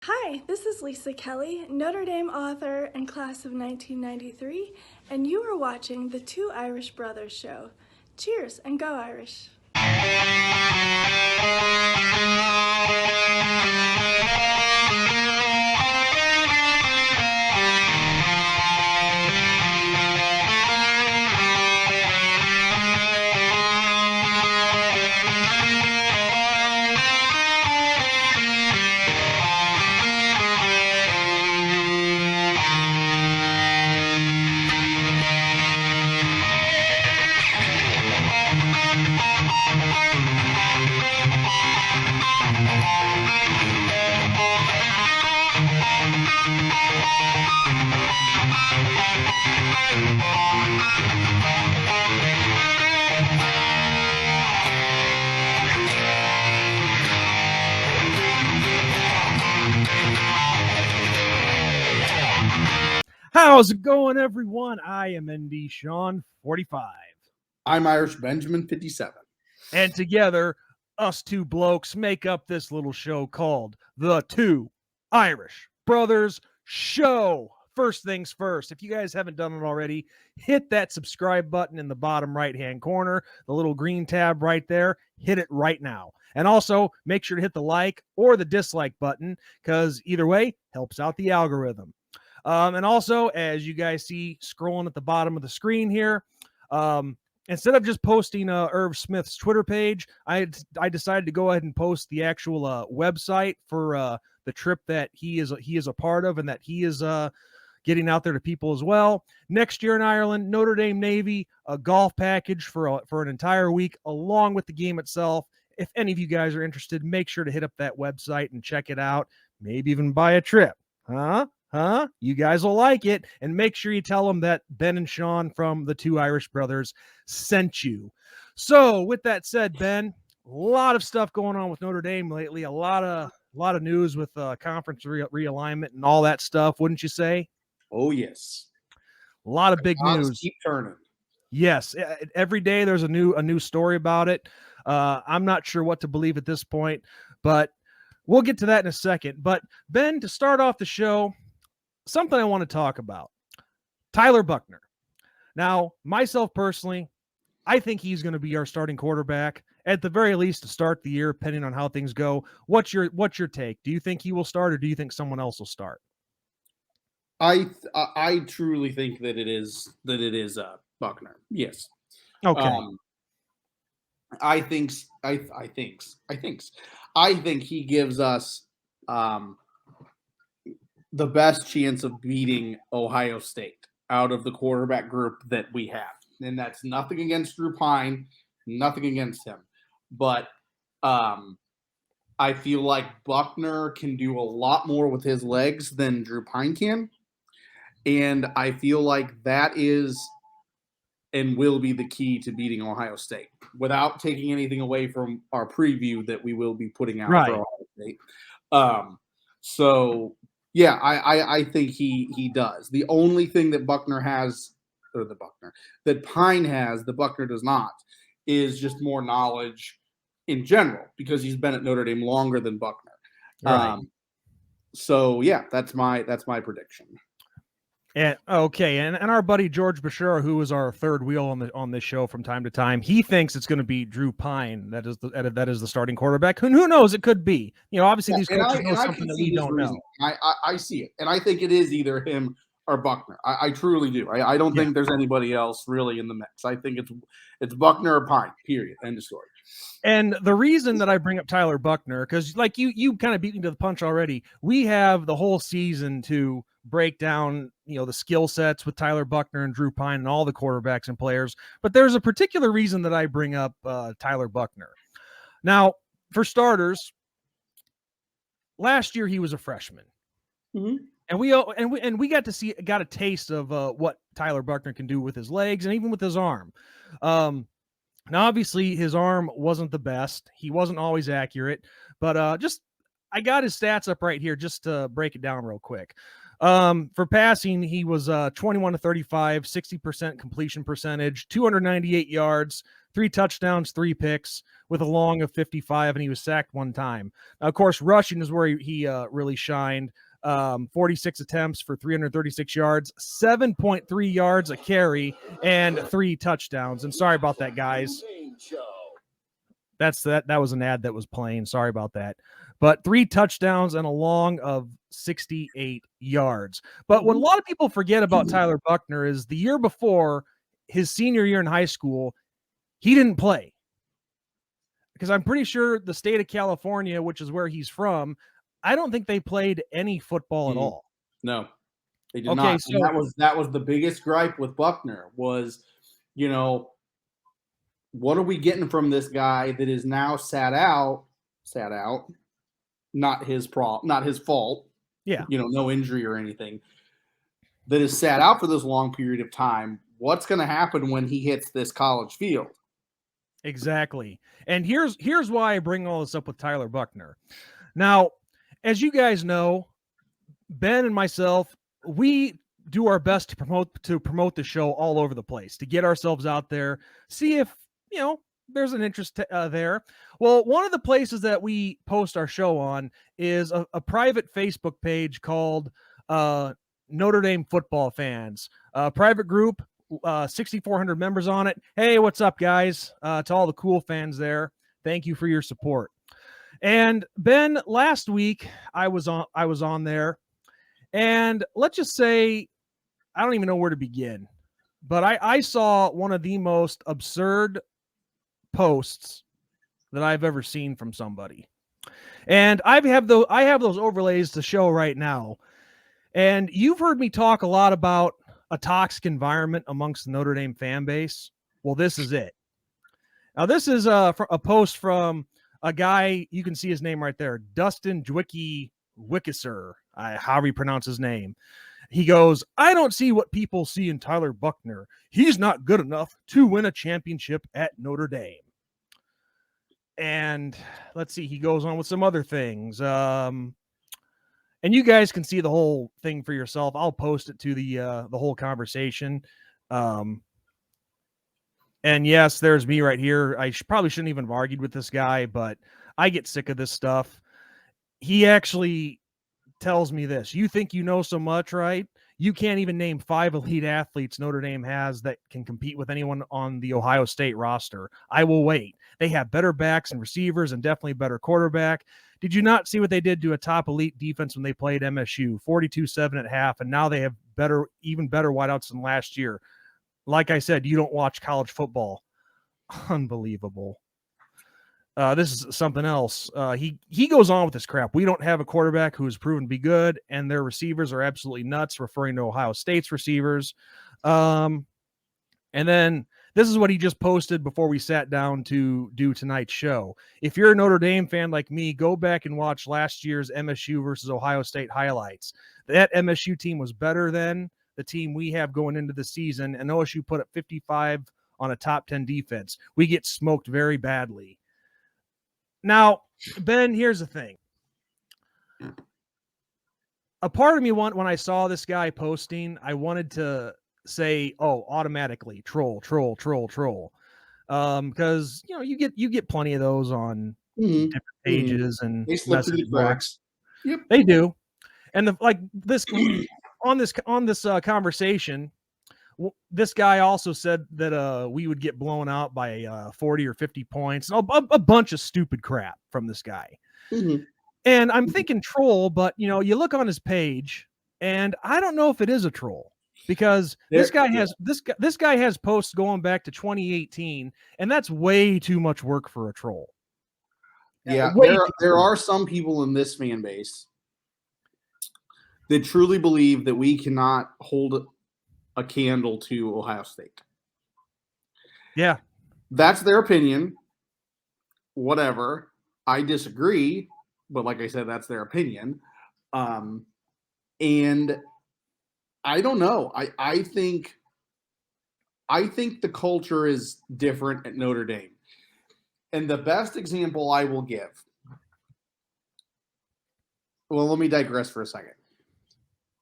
Hi, this is Lisa Kelly, Notre Dame author and class of 1993, and you are watching the Two Irish Brothers show. Cheers and go Irish! How's it going, everyone? I am ND Sean 45. I'm Irish Benjamin 57. And together, us two blokes make up this little show called the Two Irish Brothers Show. First things first, if you guys haven't done it already, hit that subscribe button in the bottom right-hand corner, the little green tab right there. Hit it right now. And also, make sure to hit the like or the dislike button, because either way, helps out the algorithm. And also, as you guys see scrolling at the bottom of the screen here, instead of just posting Irv Smith's Twitter page, I decided to go ahead and post the actual website for the trip that he is a part of and that he is getting out there to people as well. Next year in Ireland, Notre Dame Navy, a golf package for an entire week along with the game itself. If any of you guys are interested, make sure to hit up that website and check it out. Maybe even buy a trip. Huh? You guys will like it. And make sure you tell them that Ben and Sean from the Two Irish Brothers sent you. So with that said, Ben, a lot of stuff going on with Notre Dame lately. A lot of news with conference realignment and all that stuff, wouldn't you say? Oh, yes. A lot of big news. Keep turning. Yes. Every day there's a new story about it. I'm not sure what to believe at this point, but we'll get to that in a second. But Ben, to start off the show, something I want to talk about. Tyler Buckner. Now, myself personally, I think he's going to be our starting quarterback at the very least to start the year, depending on how things go. What's your take? Do you think he will start, or do you think someone else will start? I truly think that it is Buckner. Yes. Okay. I think he gives us the best chance of beating Ohio State out of the quarterback group that we have. And that's nothing against Drew Pine, nothing against him. But I feel like Buckner can do a lot more with his legs than Drew Pine can. And I feel like that is and will be the key to beating Ohio State without taking anything away from our preview that we will be putting out for Ohio State. So yeah, I think he does. The only thing that Buckner has, or that Pine has, the Buckner does not, is just more knowledge in general because he's been at Notre Dame longer than Buckner. Right. So yeah, that's my prediction. And okay, and our buddy George Bashara, who is our third wheel on this show from time to time, he thinks it's going to be Drew Pine that is the starting quarterback. Who knows? It could be. Obviously these coaches know something that we don't know. I see it, and I think it is either him or Buckner. I truly do. I don't think there's anybody else really in the mix. I think it's Buckner or Pine. Period. End of story. And the reason that I bring up Tyler Buckner, because like you kind of beat me to the punch already. We have the whole season to break down, the skill sets with Tyler Buckner and Drew Pine and all the quarterbacks and players. But there's a particular reason that I bring up Tyler Buckner. Now, for starters, last year he was a freshman, and we got a taste of what Tyler Buckner can do with his legs and even with his arm. Now, obviously, his arm wasn't the best. He wasn't always accurate, but I got his stats up right here just to break it down real quick. For passing, he was 21 to 35, 60% completion percentage, 298 yards, 3 touchdowns, 3 picks, with a long of 55, and he was sacked 1 time. Now, of course, rushing is where he really shined. 46 attempts for 336 yards, 7.3 yards a carry, and 3 touchdowns. And sorry about that, guys. That was an ad that was playing. Sorry about that. But 3 touchdowns and a long of 68 yards. But what a lot of people forget about Tyler Buckner is the year before, his senior year in high school, he didn't play. Because I'm pretty sure the state of California, which is where he's from, I don't think they played any football at all. No, they did Okay, not. so And that was the biggest gripe with Buckner was, you know, what are we getting from this guy that is now sat out, not his fault. Yeah. You know, no injury or anything. That is sat out for this long period of time. What's going to happen when he hits this college field? Exactly. And here's why I bring all this up with Tyler Buckner. Now, as you guys know, Ben and myself, we do our best to promote the show all over the place, to get ourselves out there, see if, you know, there's an interest there. Well, one of the places that we post our show on is a private Facebook page called Notre Dame Football Fans, a private group, 6,400 members on it. Hey, what's up, guys? To all the cool fans there, thank you for your support. And Ben, last week I was on there, and let's just say, I don't even know where to begin, but I saw one of the most absurd posts that I've ever seen from somebody. And I have those overlays to show right now. And you've heard me talk a lot about a toxic environment amongst the Notre Dame fan base. Well, this is it. Now, this is a post from a guy, you can see his name right there, Dustin Wickiser, however you pronounce his name. He goes, I don't see what people see in Tyler Buckner. He's not good enough to win a championship at Notre Dame. And let's see, he goes on with some other things. And you guys can see the whole thing for yourself. I'll post it to the whole conversation. And yes, there's me right here. I probably shouldn't even have argued with this guy, but I get sick of this stuff. He actually tells me this: you think you know so much, right? You can't even name 5 elite athletes Notre Dame has that can compete with anyone on the Ohio State roster. I will wait. They have better backs and receivers and definitely better quarterback. Did you not see what they did to a top elite defense when they played MSU? 42-7 at half, and now they have even better wideouts than last year. Like I said, you don't watch college football. Unbelievable. This is something else. He goes on with this crap. We don't have a quarterback who has proven to be good, and their receivers are absolutely nuts, referring to Ohio State's receivers. And then this is what he just posted before we sat down to do tonight's show. If you're a Notre Dame fan like me, go back and watch last year's MSU versus Ohio State highlights. That MSU team was better than the team we have going into the season, and OSU put up 55 on a top 10 defense. We get smoked very badly. Now, Ben, here's the thing. A part of me when I saw this guy posting, I wanted to say, "Oh, automatically troll." Because you know you get plenty of those on different pages and they slip through the cracks. Yep, they do. And this on this conversation, this guy also said that we would get blown out by 40 or 50 points, and a bunch of stupid crap from this guy. Mm-hmm. And I'm thinking troll, but you know, you look on his page, and I don't know if it is a troll, because this guy has posts going back to 2018, and that's way too much work for a troll. Yeah, there are some people in this fan base that truly believe that we cannot hold a candle to Ohio State. Yeah. That's their opinion. Whatever. I disagree, but like I said, that's their opinion. And I don't know. I think the culture is different at Notre Dame. And the best example I will give. Well, let me digress for a second.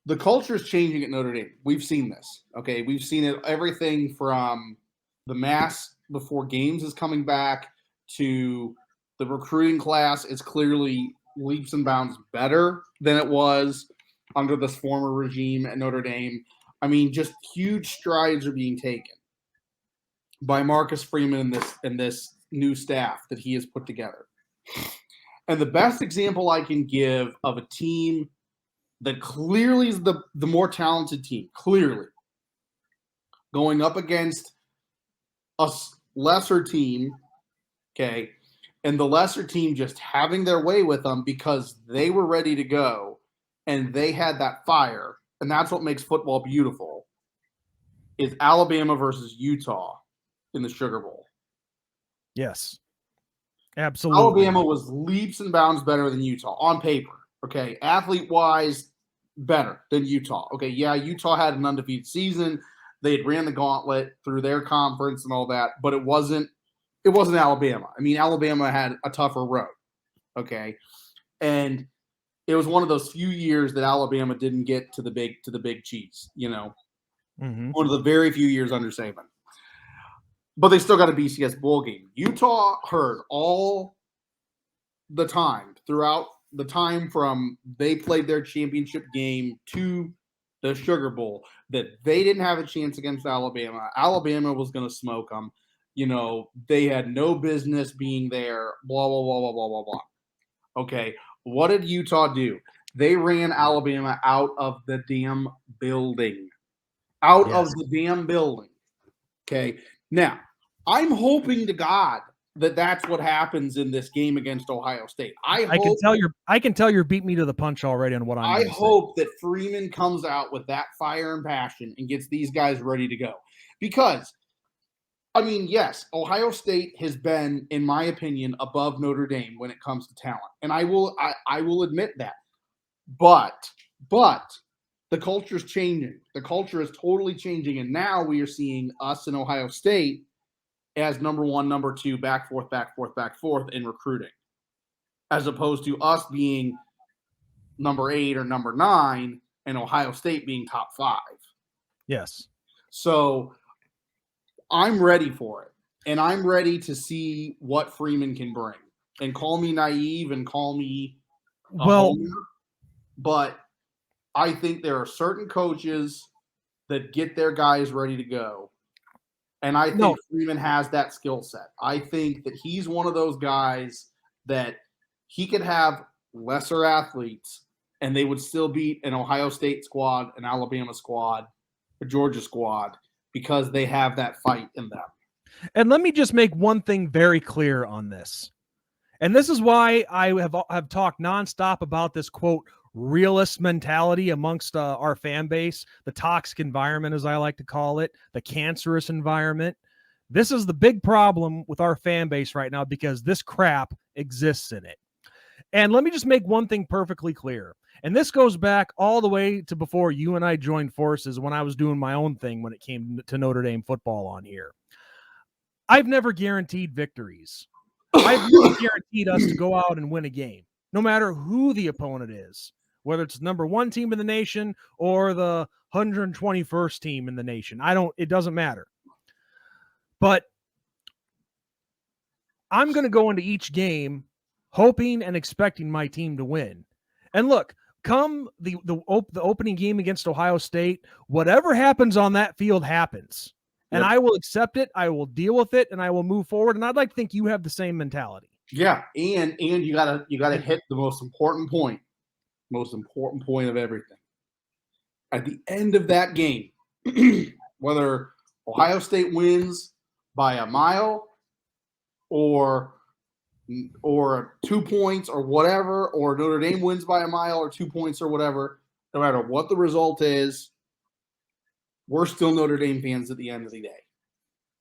the culture is changing at Notre Dame. We've seen this. Okay, we've seen it. Everything from the mass before games is coming back to the recruiting class is clearly leaps and bounds better than it was under this former regime at Notre Dame. I mean, just huge strides are being taken by Marcus Freeman and this new staff that he has put together. And the best example I can give of a team that clearly is the more talented team, clearly, going up against a lesser team, okay, and the lesser team just having their way with them because they were ready to go and they had that fire, and that's what makes football beautiful, is Alabama versus Utah in the Sugar Bowl. Yes, absolutely. Alabama was leaps and bounds better than Utah on paper. Okay, athlete-wise, better than Utah. Okay, yeah, Utah had an undefeated season. They had ran the gauntlet through their conference and all that, but it wasn't Alabama. I mean, Alabama had a tougher road. Okay, and it was one of those few years that Alabama didn't get to the big cheese. You know, one of the very few years under Saban. But they still got a BCS bowl game. Utah heard all the time throughout the time from they played their championship game to the Sugar Bowl that they didn't have a chance against Alabama. Alabama was going to smoke them. You know, they had no business being there, blah, blah, blah, blah, blah, blah, blah. Okay, what did Utah do? They ran Alabama out of the damn building. Out of the damn building. Okay, now, I'm hoping to God that that's what happens in this game against Ohio State. I can tell you're beat me to the punch already on what I hope that Freeman comes out with that fire and passion and gets these guys ready to go. Because, I mean, yes, Ohio State has been, in my opinion, above Notre Dame when it comes to talent. And I will admit that. But the culture is changing. The culture is totally changing. And now we are seeing us in Ohio State as number one, number two, back forth in recruiting, as opposed to us being number 8 or number 9 and Ohio State being top 5. Yes. So I'm ready for it, and I'm ready to see what Freeman can bring. And call me naive and call me a homer, but I think there are certain coaches that get their guys ready to go. And I think Freeman has that skill set. I think that he's one of those guys that he could have lesser athletes and they would still beat an Ohio State squad, an Alabama squad, a Georgia squad, because they have that fight in them. And let me just make one thing very clear on this. And this is why I have talked nonstop about this, quote, realist mentality amongst our fan base, the toxic environment, as I like to call it, the cancerous environment. This is the big problem with our fan base right now because this crap exists in it. And let me just make one thing perfectly clear. And this goes back all the way to before you and I joined forces when I was doing my own thing when it came to Notre Dame football on here. I've never guaranteed victories. I've never guaranteed us to go out and win a game, no matter who the opponent is. Whether it's the number 1 team in the nation or the 121st team in the nation. It doesn't matter. But I'm going to go into each game hoping and expecting my team to win. And look, come the opening game against Ohio State, whatever happens on that field happens. And I will accept it, I will deal with it, and I will move forward. And I'd like to think you have the same mentality. Yeah, and you gotta hit the most important point of everything. At the end of that game, whether Ohio State wins by a mile or 2 points or whatever, or Notre Dame wins by a mile or 2 points or whatever, no matter what the result is, we're still Notre Dame fans at the end of the day.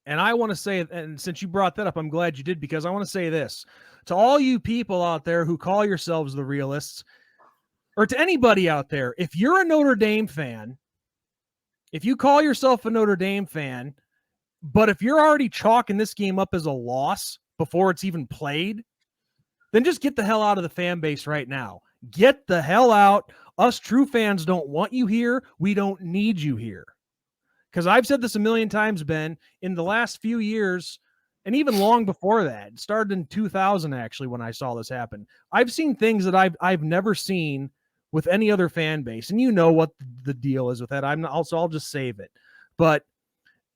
And I want to say, and since you brought that up, I'm glad you did, because I want to say this to all you people out there who call yourselves the realists, or to anybody out there, if you're a Notre Dame fan, if you call yourself a Notre Dame fan, but if you're already chalking this game up as a loss before it's even played, then just get the hell out of the fan base right now. Get the hell out. Us true fans don't want you here. We don't need you here. Because I've said this a million times, Ben, in the last few years, and even long before that, it started in 2000, actually, when I saw this happen. I've seen things that I've never seen with any other fan base. And you know what the deal is with that. I'll just save it. But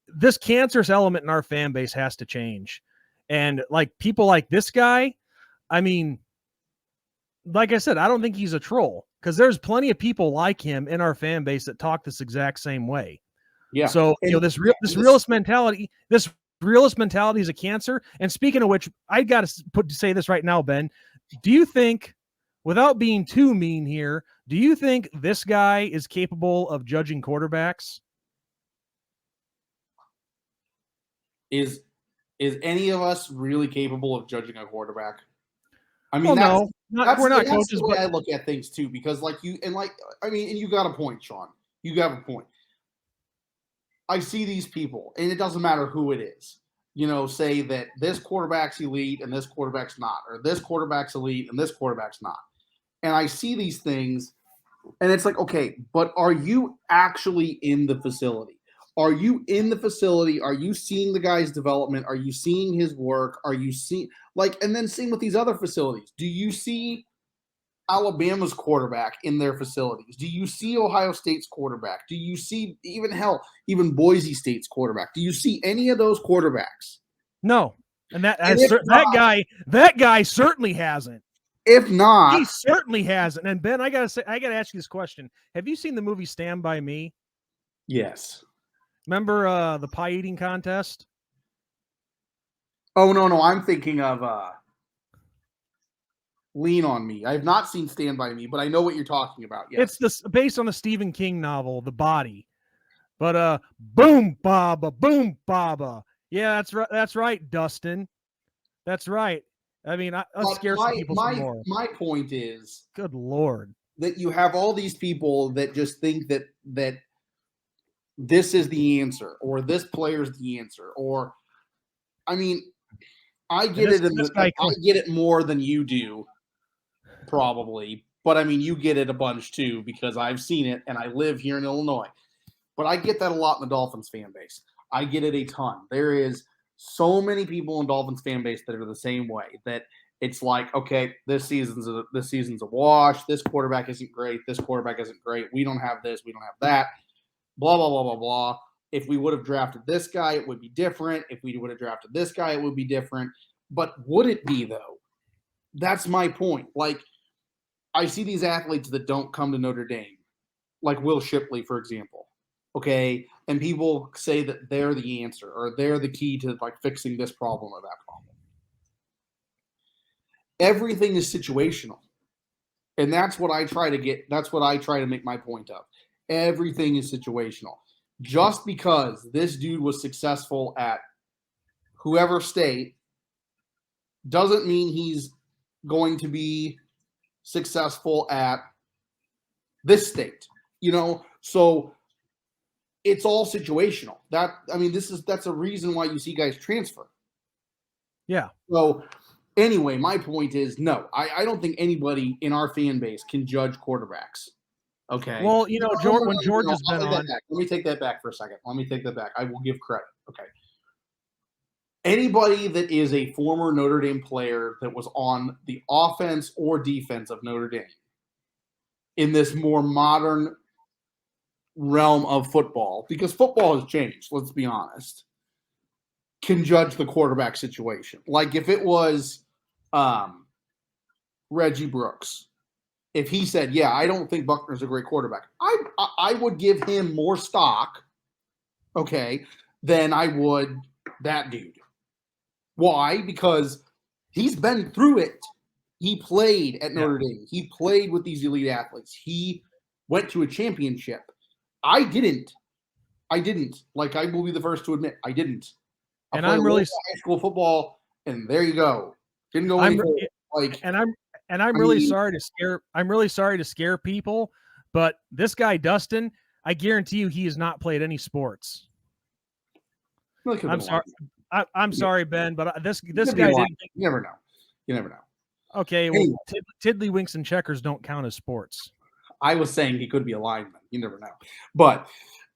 this cancerous element in our fan base has to change. And like people like this guy, I mean, like I said, I don't think he's a troll, because there's plenty of people like him in our fan base that talk this exact same way. Yeah. So, this realist mentality is a cancer. And speaking of which, I got to say this right now, Ben. Do you think, without being too mean here, do you think this guy is capable of judging quarterbacks? Is any of us really capable of judging a quarterback? I mean, well, we're not that's coaches, the way but I look at things too, because you got a point, Sean. You got a point. I see these people, and it doesn't matter who it is, say that this quarterback's elite and this quarterback's not, or this quarterback's elite and this quarterback's not. And I see these things, and it's like, okay, but are you actually in the facility? Are you in the facility? Are you seeing the guy's development? Are you seeing his work? Are you seeing, and then same with these other facilities. Do you see Alabama's quarterback in their facilities? Do you see Ohio State's quarterback? Do you see even Boise State's quarterback? Do you see any of those quarterbacks? No. And that guy certainly hasn't. If not, he certainly hasn't. And Ben, I gotta ask you this question. Have you seen the movie Stand By Me? Yes. Remember the pie eating contest? Oh no, I'm thinking of Lean on Me. I have not seen Stand By Me, but I know what you're talking about. Yes. It's based on a Stephen King novel, The Body. But boom baba. Yeah, that's right, Dustin. That's right. I mean, let's scare some people some more. My point is, good Lord, that you have all these people that just think that this is the answer, or this player's the answer, or I mean, I get I get it more than you do, probably, but I mean, you get it a bunch too, because I've seen it and I live here in Illinois. But I get that a lot in the Dolphins fan base. I get it a ton. There is so many people in Dolphins fan base that are the same way, that it's like, okay, this season's a wash. This quarterback isn't great. This quarterback isn't great. We don't have this. We don't have that. Blah, blah, blah, blah, blah. If we would have drafted this guy, it would be different. If we would have drafted this guy, it would be different. But would it be, though? That's my point. Like, I see these athletes that don't come to Notre Dame, like Will Shipley, for example. Okay, and people say that they're the answer, or they're the key to fixing this problem or that problem. Everything is situational, and that's what I try to get. That's what I try to make my point of. Everything is situational. Just because this dude was successful at whoever state doesn't mean he's going to be successful at this state. So. It's all situational. That's a reason why you see guys transfer. Yeah. So anyway, my point is, no, I don't think anybody in our fan base can judge quarterbacks. Okay. Well, when George has been on. Let me take that back for a second. Let me take that back. I will give credit. Okay. Anybody that is a former Notre Dame player that was on the offense or defense of Notre Dame in this more modern realm of football, because football has changed, let's be honest, can judge the quarterback situation. Like if it was Reggie Brooks, if he said, yeah, I don't think Buckner's a great quarterback, I would give him more stock, okay, than I would that dude. Why? Because he's been through it. He played at Notre Dame. He played with these elite athletes. He went to a championship. I didn't. Like, I will be the first to admit, I didn't. And I'm really high school football, and there you go. Didn't go anywhere. I'm really sorry to scare people, but this guy Dustin, I guarantee you, he has not played any sports. I'm sorry. I'm sorry, Ben, but this guy didn't. You never know. Okay, well, tiddlywinks and checkers don't count as sports. I was saying he could be a lineman. You never know. But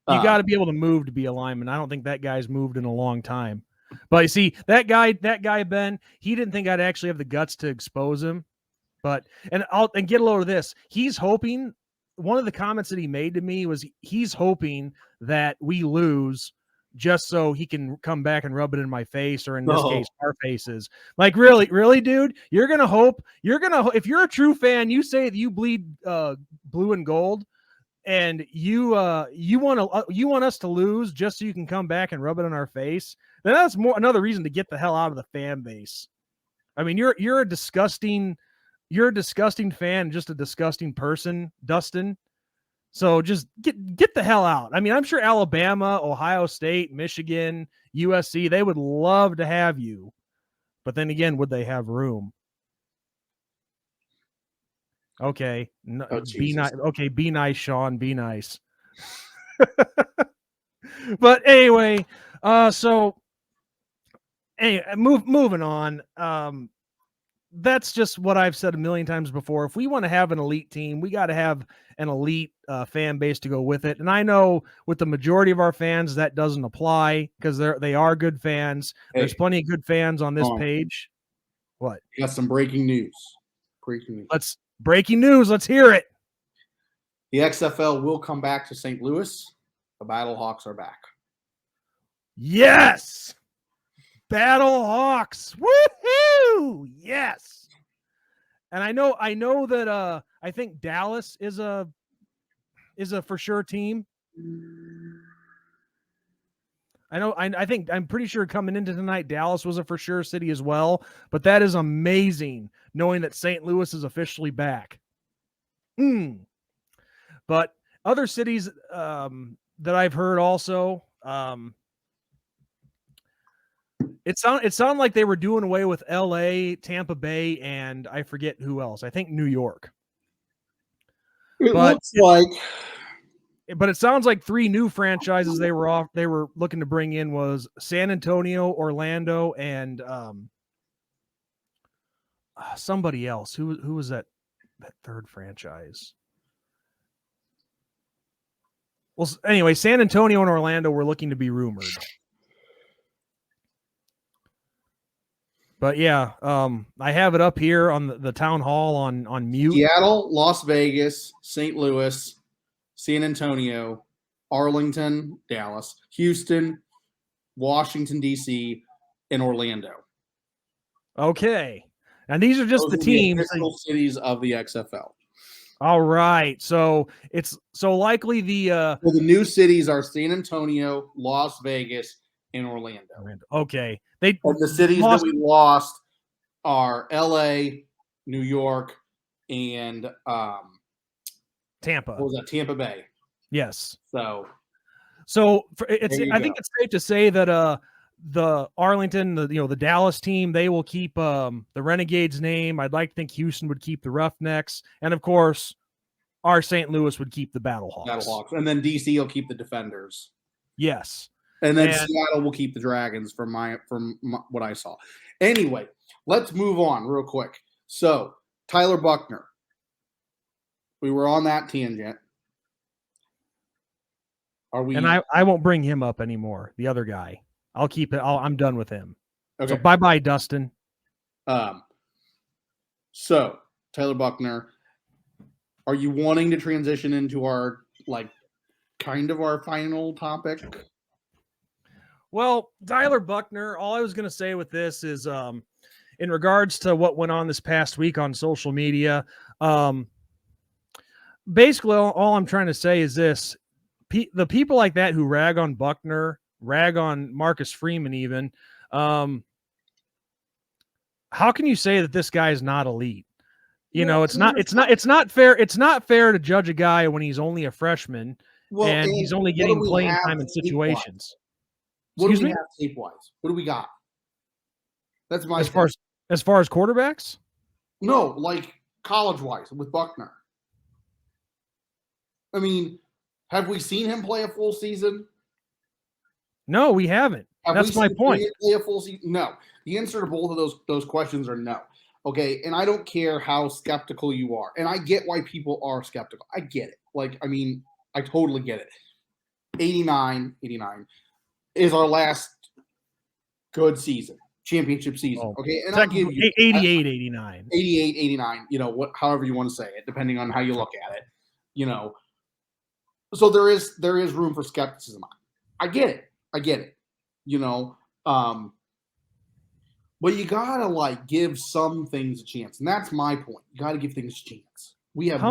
you got to be able to move to be a lineman. I don't think that guy's moved in a long time. But you see, that guy, Ben, he didn't think I'd actually have the guts to expose him. But and get a load of this. He's hoping, one of the comments that he made to me was he's hoping that we lose just so he can come back and rub it in my face, or in this case, our faces. Like, really, dude, you're gonna hope if you're a true fan, you say that you bleed blue and gold, and you want us to lose just so you can come back and rub it in our face. Then that's another reason to get the hell out of the fan base. I mean, you're a disgusting fan, just a disgusting person, Dustin. So just get the hell out. I mean, I'm sure Alabama, Ohio State, Michigan, USC, they would love to have you. But then again, would they have room? Okay. No, be nice. Okay, be nice, Sean. Be nice. But anyway, moving on. That's just what I've said a million times before. If we want to have an elite team, we got to have an elite fan base to go with it. And I know with the majority of our fans, that doesn't apply because they are good fans. Hey, there's plenty of good fans on this page. What? You got some breaking news. Breaking news. Let's hear it. The XFL will come back to St. Louis. The Battlehawks are back. Yes. Battlehawks. Woohoo! Yes. And I know that I think Dallas is a for sure team. I'm pretty sure coming into tonight, Dallas was a for sure city as well. But that is amazing knowing that St. Louis is officially back. But other cities that I've heard also, it sounded like they were doing away with LA, Tampa Bay, and I forget who else. I think New York. Looks like. But it sounds like 3 new franchises they were looking to bring in was San Antonio, Orlando, and somebody else. Who was that third franchise? Well, anyway, San Antonio and Orlando were looking to be rumored. But yeah, I have it up here on the town hall on mute. Seattle, Las Vegas, St. Louis, San Antonio, Arlington, Dallas, Houston, Washington, D.C., and Orlando. Okay. And these are just the teams. The cities of the XFL. All right. So it's likely the new cities are San Antonio, Las Vegas, and Orlando. Okay. And the cities that we lost are LA, New York, and Tampa. What was that? Tampa Bay. Yes. So I think it's safe to say that the Arlington, the Dallas team, they will keep the Renegades name. I'd like to think Houston would keep the Roughnecks, and of course, our St. Louis would keep the Battlehawks. And then DC will keep the Defenders. Yes. And then Seattle will keep the Dragons from what I saw. Anyway, let's move on real quick. So, Tyler Buckner. We were on that tangent. Are we? And I won't bring him up anymore. The other guy. I'll keep it. I'm done with him. Okay. So bye-bye, Dustin. So, Tyler Buckner, are you wanting to transition into our kind of our final topic? Well, Tyler Buckner, all I was going to say with this is in regards to what went on this past week on social media, basically all I'm trying to say is this. The people like that who rag on Buckner, rag on Marcus Freeman even, how can you say that this guy is not elite? It's not fair. It's not fair to judge a guy when he's only a freshman and he's only getting playing time in situations. What do we have tape-wise? What do we got? That's my as far as quarterbacks? No, like college-wise with Buckner. I mean, have we seen him play a full season? No, we haven't. That's my point. Play a full season? No. The answer to both of those questions are no. Okay, and I don't care how skeptical you are, and I get why people are skeptical. I get it. Like, I mean, I totally get it. 89 is our last good season, championship season. Okay, and I'll give you 88, 89. 88, 89, however you want to say it, depending on how you look at it, So there is room for skepticism. I get it, but you gotta give some things a chance, and that's my point. You gotta give things a chance. We have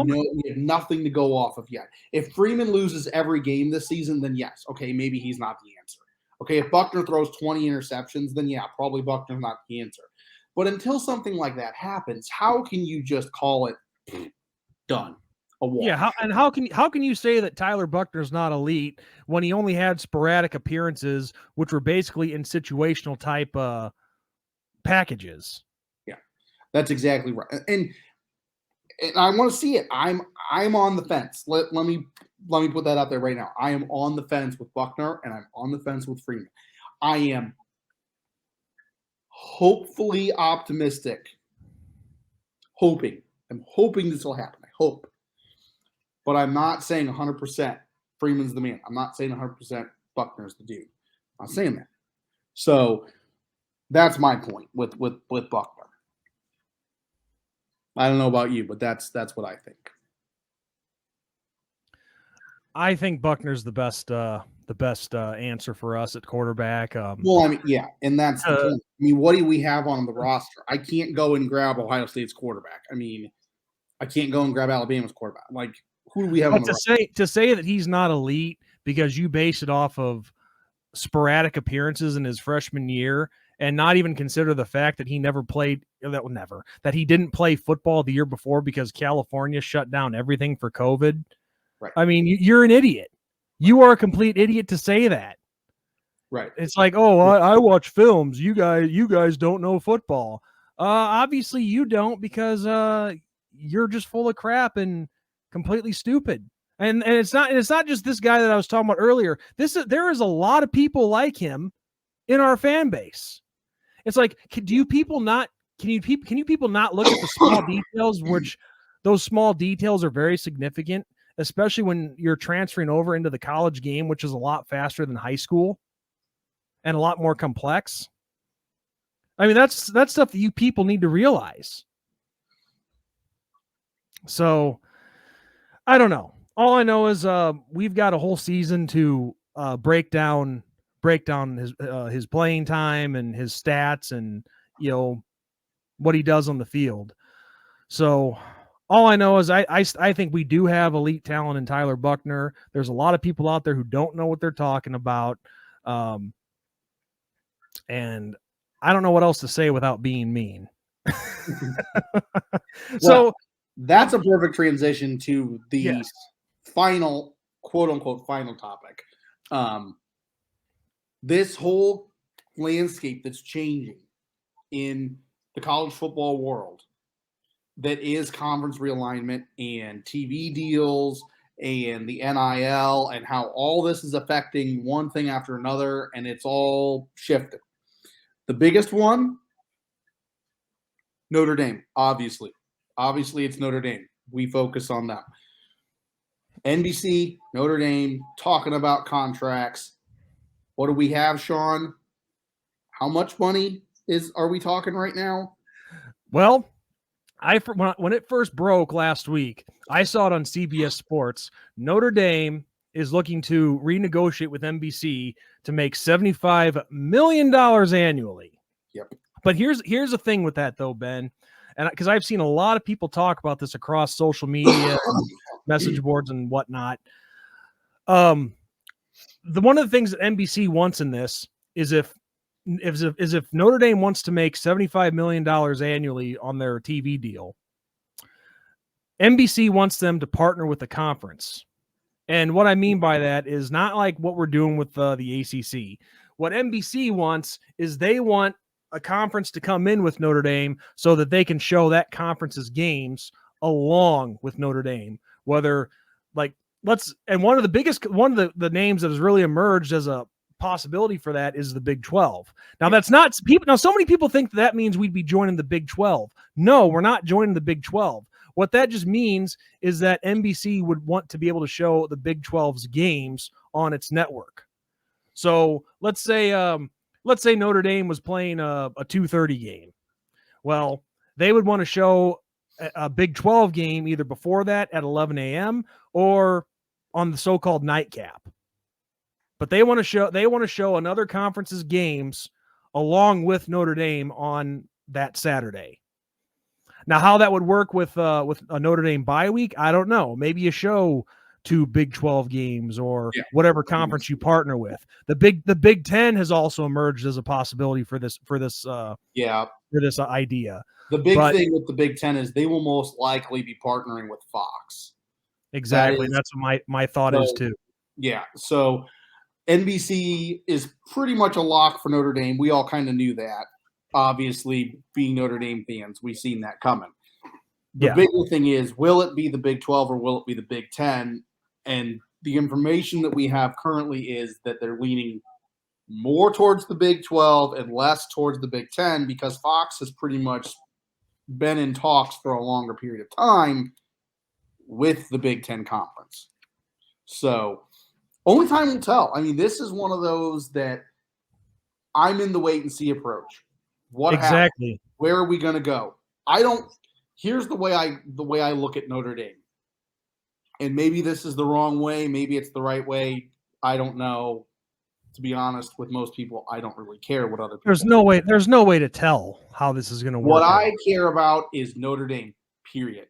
nothing to go off of yet. If Freeman loses every game this season, then yes, okay, maybe he's not the answer. Okay, if Buckner throws 20 interceptions, then yeah, probably Buckner's not the answer. But until something like that happens, how can you just call it done? A wash? Yeah, how can you say that Tyler Buckner's not elite when he only had sporadic appearances, which were basically in situational type packages? Yeah, that's exactly right. And I want to see it. I'm on the fence. Let me put that out there right now. I am on the fence with Buckner, and I'm on the fence with Freeman. I am hopefully optimistic. I'm hoping this will happen. I hope. But I'm not saying 100% Freeman's the man. I'm not saying 100% Buckner's the dude. I'm not saying that. So that's my point with Buckner. I don't know about you, but that's what I think. I think Buckner's the best answer for us at quarterback. Well, I mean, yeah, and that's the point. I mean, what do we have on the roster? I can't go and grab Ohio State's quarterback. I mean, I can't go and grab Alabama's quarterback. Like, who do we have on the roster? To say that he's not elite because you base it off of sporadic appearances in his freshman year and not even consider the fact that he that he didn't play football the year before because California shut down everything for COVID. Right. I mean, you're an idiot. You are a complete idiot to say that. Right. It's like, oh, I watch films. You guys don't know football. Obviously you don't because you're just full of crap and completely stupid. And it's not just this guy that I was talking about earlier. There is a lot of people like him in our fan base. It's like, can you people not look at the small details, which those small details are very significant, especially when you're transferring over into the college game, which is a lot faster than high school and a lot more complex. I mean, that's stuff that you people need to realize. So I don't know. All I know is we've got a whole season to break down his playing time and his stats and what he does on the field. So all I know is I think we do have elite talent in Tyler Buckner. There's a lot of people out there who don't know what they're talking about. And I don't know what else to say without being mean. So that's a perfect transition to the final, quote unquote, final topic. This whole landscape that's changing in the college football world, that is conference realignment and TV deals and the NIL and how all this is affecting one thing after another, and it's all shifted. The biggest one, Notre Dame, obviously. Obviously, it's Notre Dame. We focus on them. NBC, Notre Dame, talking about contracts. What do we have, Sean? How much money are we talking right now? Well, when it first broke last week, I saw it on CBS Sports. Notre Dame is looking to renegotiate with NBC to make $75 million annually. Yep. But here's the thing with that, though, Ben, and because I've seen a lot of people talk about this across social media, message boards, and whatnot. One of the things that NBC wants in this is if Notre Dame wants to make $75 million annually on their TV deal, NBC wants them to partner with the conference. And what I mean by that is not like what we're doing with the ACC. What NBC wants is they want a conference to come in with Notre Dame so that they can show that conference's games along with Notre Dame. Whether one of the names that has really emerged as a possibility for that is the Big 12. Now that's not people. Now so many people think that means we'd be joining the Big 12. No, we're not joining the Big 12. What that just means is that NBC would want to be able to show the Big 12's games on its network. So let's say Notre Dame was playing a 2:30 game. Well, they would want to show a Big 12 game either before that at 11 a.m. or on the so-called nightcap. But they want to show another conference's games along with Notre Dame on that Saturday. Now, how that would work with a Notre Dame bye week, I don't know. Maybe you show 2 Big 12 games or whatever conference you partner with. The Big 10 has also emerged as a possibility for this idea. The big thing with the Big 10 is they will most likely be partnering with Fox. Exactly. That's what my thought is too. Yeah. So NBC is pretty much a lock for Notre Dame. We all kind of knew that. Obviously, being Notre Dame fans, we've seen that coming. The bigger thing is, will it be the Big 12 or will it be the Big 10? And the information that we have currently is that they're leaning more towards the Big 12 and less towards the Big 10 because Fox has pretty much been in talks for a longer period of time with the Big 10 conference. So only time will tell. I mean, this is one of those that I'm in the wait and see approach. What exactly? Happens? Where are we going to go? Here's the way I look at Notre Dame. And maybe this is the wrong way. Maybe it's the right way. I don't know. To be honest, with most people, I don't really care what other people. There's no way to tell how this is going to work. What I care about is Notre Dame, period.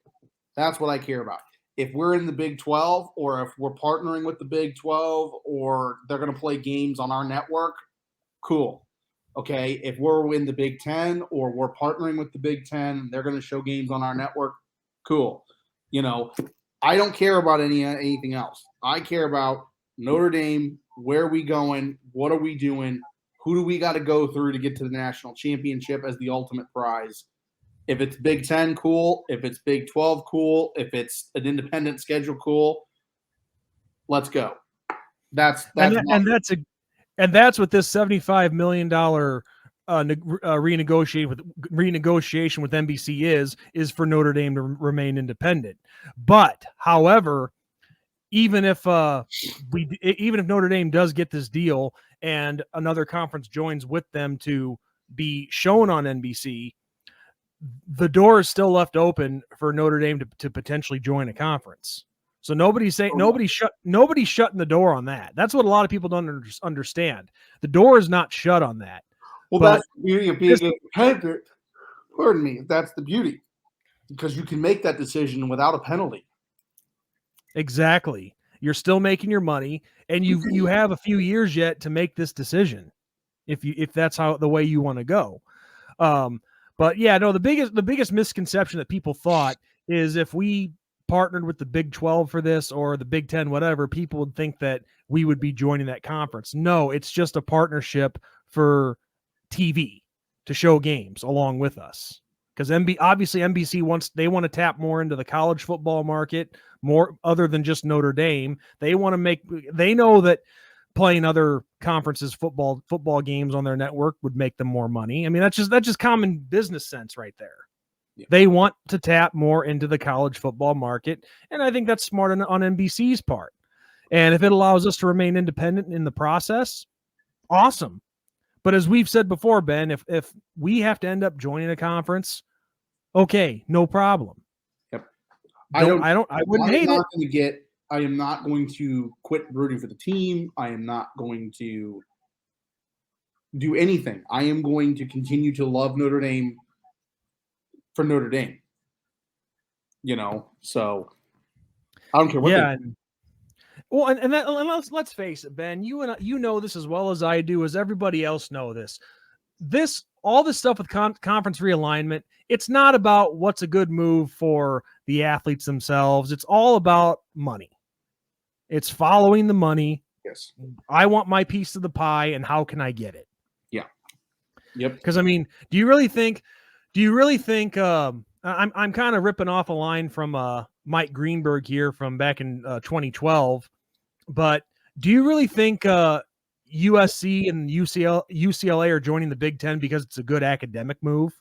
That's what I care about. If we're in the Big 12 or if we're partnering with the Big 12 or they're going to play games on our network, cool. Okay, if we're in the Big 10 or we're partnering with the Big 10 and they're going to show games on our network, cool. You know, I don't care about anything else. I care about Notre Dame, where are we going, what are we doing, who do we got to go through to get to the national championship as the ultimate prize. If it's Big 10, cool. If it's Big 12, cool. If it's an independent schedule, cool. Let's go. That's what this $75 million renegotiation with NBC is for Notre Dame to remain independent. But however, even if Notre Dame does get this deal and another conference joins with them to be shown on NBC, the door is still left open for Notre Dame to potentially join a conference. So nobody's shutting the door on that. That's what a lot of people don't understand. The door is not shut on that. Well, that's the beauty of being independent. Pardon me. That's the beauty, because you can make that decision without a penalty. Exactly. You're still making your money, and you have a few years yet to make this decision, if that's the way you want to go. But yeah, no, the biggest misconception that people thought is if we partnered with the Big 12 for this or the Big 10, whatever, people would think that we would be joining that conference. No, it's just a partnership for TV to show games along with us. Because obviously NBC want to tap more into the college football market, more other than just Notre Dame. They know that playing other conferences football games on their network would make them more money. I mean, that's just common business sense right there. Yeah. They want to tap more into the college football market, and I think that's smart on NBC's part. And if it allows us to remain independent in the process, awesome. But as we've said before, Ben, if we have to end up joining a conference, okay, no problem. Yep. I wouldn't hate it. I am not going to quit rooting for the team. I am not going to do anything. I am going to continue to love Notre Dame for Notre Dame. You know, so I don't care what. Yeah. Well, and let's face it, Ben. You know this as well as I do, as everybody else know this. All this stuff with conference realignment, it's not about what's a good move for the athletes themselves. It's all about money. It's following the money. Yes. I want my piece of the pie, and how can I get it? Yeah. Yep. Because I mean, do you really think? I'm kind of ripping off a line from Mike Greenberg here from back in 2012, but do you really think USC and UCLA are joining the Big Ten because it's a good academic move?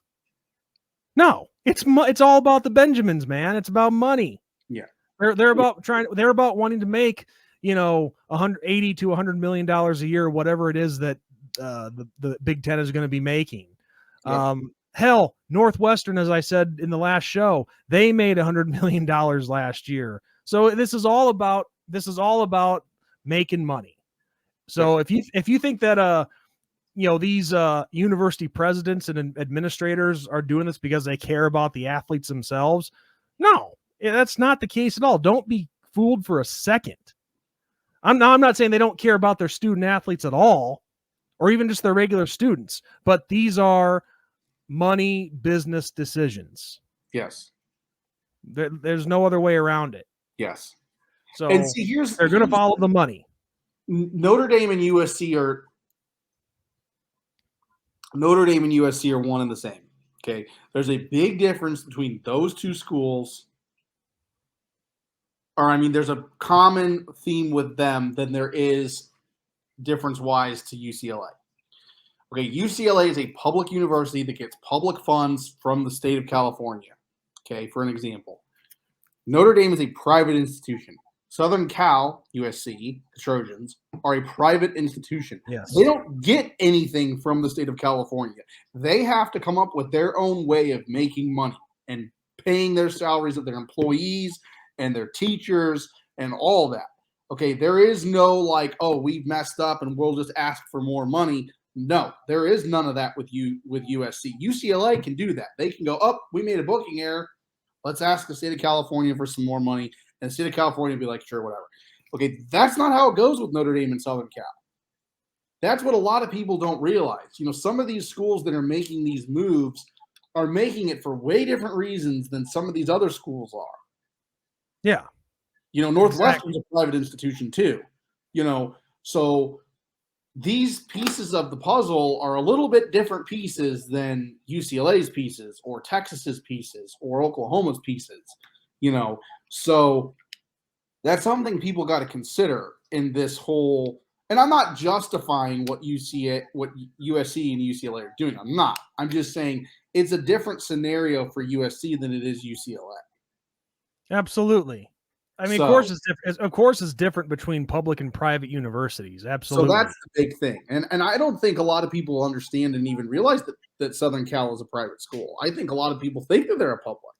No, it's all about the Benjamins, man. It's about money. Yeah. They're about wanting to make, 180 to $100 million a year, whatever it is that the Big Ten is going to be making. Yep. Hell, Northwestern, as I said in the last show, they made $100 million last year. So this is all about making money. So if you think that these university presidents and administrators are doing this because they care about the athletes themselves, no, that's not the case at all. Don't be fooled for a second. I'm not saying they don't care about their student athletes at all, or even just their regular students, but these are money business decisions. Yes. There's no other way around it. Yes. So and see, they're going to follow the money. Notre Dame and USC are one and the same. Okay. There's a big difference between those two schools. There's a common theme with them than there is difference-wise to UCLA. Okay, UCLA is a public university that gets public funds from the state of California. Okay, for an example. Notre Dame is a private institution. Southern Cal, USC, the Trojans, are a private institution. Yes. They don't get anything from the state of California. They have to come up with their own way of making money and paying their salaries of their employees and their teachers and all that. Okay, there is no we've messed up and we'll just ask for more money. No, there is none of that with USC. UCLA can do that. They can go, we made a booking error. Let's ask the state of California for some more money. And the state of California will be like, sure, whatever. Okay, that's not how it goes with Notre Dame and Southern Cal. That's what a lot of people don't realize. Some of these schools that are making these moves are making it for way different reasons than some of these other schools are. Yeah. Northwestern's a private institution too. So these pieces of the puzzle are a little bit different pieces than UCLA's pieces or Texas's pieces or Oklahoma's pieces. So that's something people got to consider in this whole. And I'm not justifying what USC and UCLA are doing. I'm not. I'm just saying it's a different scenario for USC than it is UCLA. Absolutely. Of course it's different. Of course it's different between public and private universities. Absolutely. So that's the big thing. And I don't think a lot of people understand and even realize that Southern Cal is a private school. I think a lot of people think that they're a public.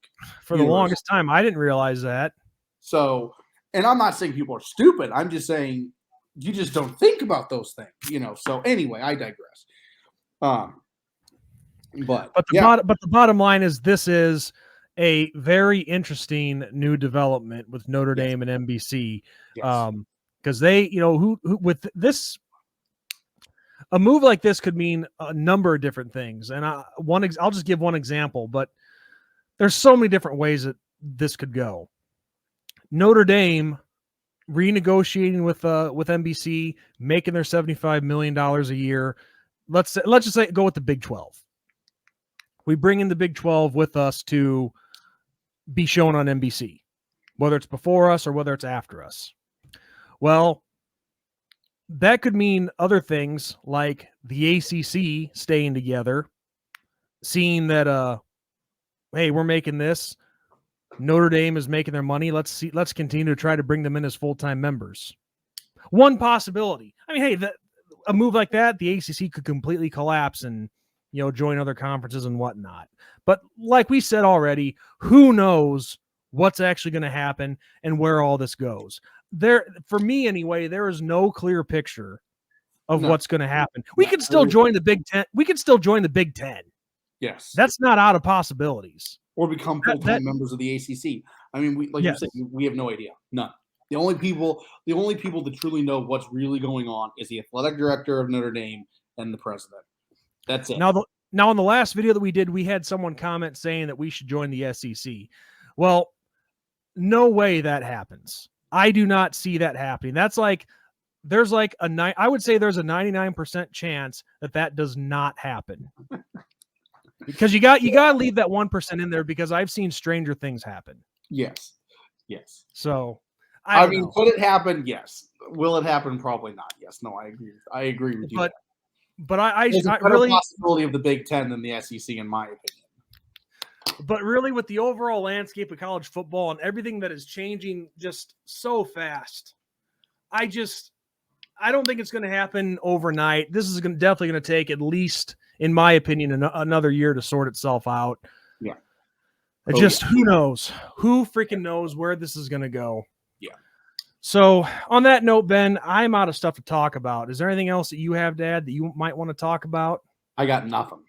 For the longest time, I didn't realize that. So, and I'm not saying people are stupid. I'm just saying you just don't think about those things, So anyway, I digress. But the bottom line is this is a very interesting new development with Notre Dame and NBC, because they, who with this, a move like this could mean a number of different things. And I'll just give one example, but there's so many different ways that this could go. Notre Dame renegotiating with NBC, making their $75 million a year. Let's just say go with the Big 12. We bring in the Big 12 with us to be shown on NBC, whether it's before us or whether it's after us. Well, that could mean other things like the ACC staying together, seeing that, hey, we're making this. Notre Dame is making their money. Let's continue to try to bring them in as full-time members. One possibility. Hey, a move like that, the ACC could completely collapse and join other conferences and whatnot. But like we said already, who knows what's actually going to happen and where all this goes. For me anyway, there is no clear picture of what's going to happen. We could still join the Big Ten. We could still join the Big Ten. Yes. That's not out of possibilities. Or become full-time members of the ACC. You said, we have no idea. None. The only people that truly know what's really going on is the athletic director of Notre Dame and the president. That's it. Now, in the last video that we did, we had someone comment saying that we should join the SEC. Well, no way that happens. I do not see that happening. That's I would say there's a 99% chance that does not happen. Because you got to leave that 1% in there, because I've seen stranger things happen. Yes. So could it happen? Yes. Will it happen? Probably not. Yes. No, I agree. I agree with you. But I There's a better really possibility of the Big Ten than the SEC, in my opinion. But really, with the overall landscape of college football and everything that is changing just so fast, I don't think it's going to happen overnight. This is definitely going to take, at least, in my opinion, another year to sort itself out. Yeah. Who knows? Who freaking knows where this is going to go? Yeah. So on that note, Ben, I'm out of stuff to talk about. Is there anything else that you have, Dad, that you might want to talk about? I got nothing.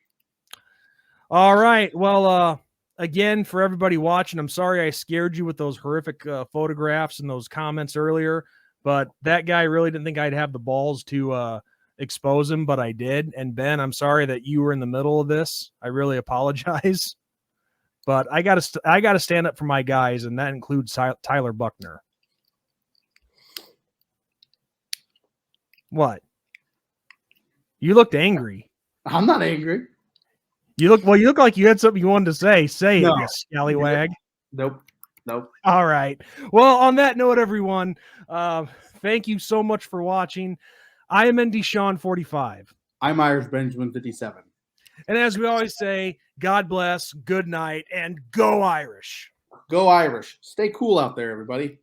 All right. Well, again, for everybody watching, I'm sorry I scared you with those horrific photographs and those comments earlier, but that guy really didn't think I'd have the balls to expose him, but I did. And Ben, I'm sorry that you were in the middle of this. I really apologize, but I gotta stand up for my guys, and that includes Tyler Buckner. What? You looked angry. I'm not angry. You look like you had something you wanted to say. Say No. it, you scallywag. Nope. All right. Well, on that note, everyone, thank you so much for watching. I am ND Sean 45. I'm Irish Benjamin 57. And as we always say, God bless, good night, and go Irish. Go Irish. Stay cool out there, everybody.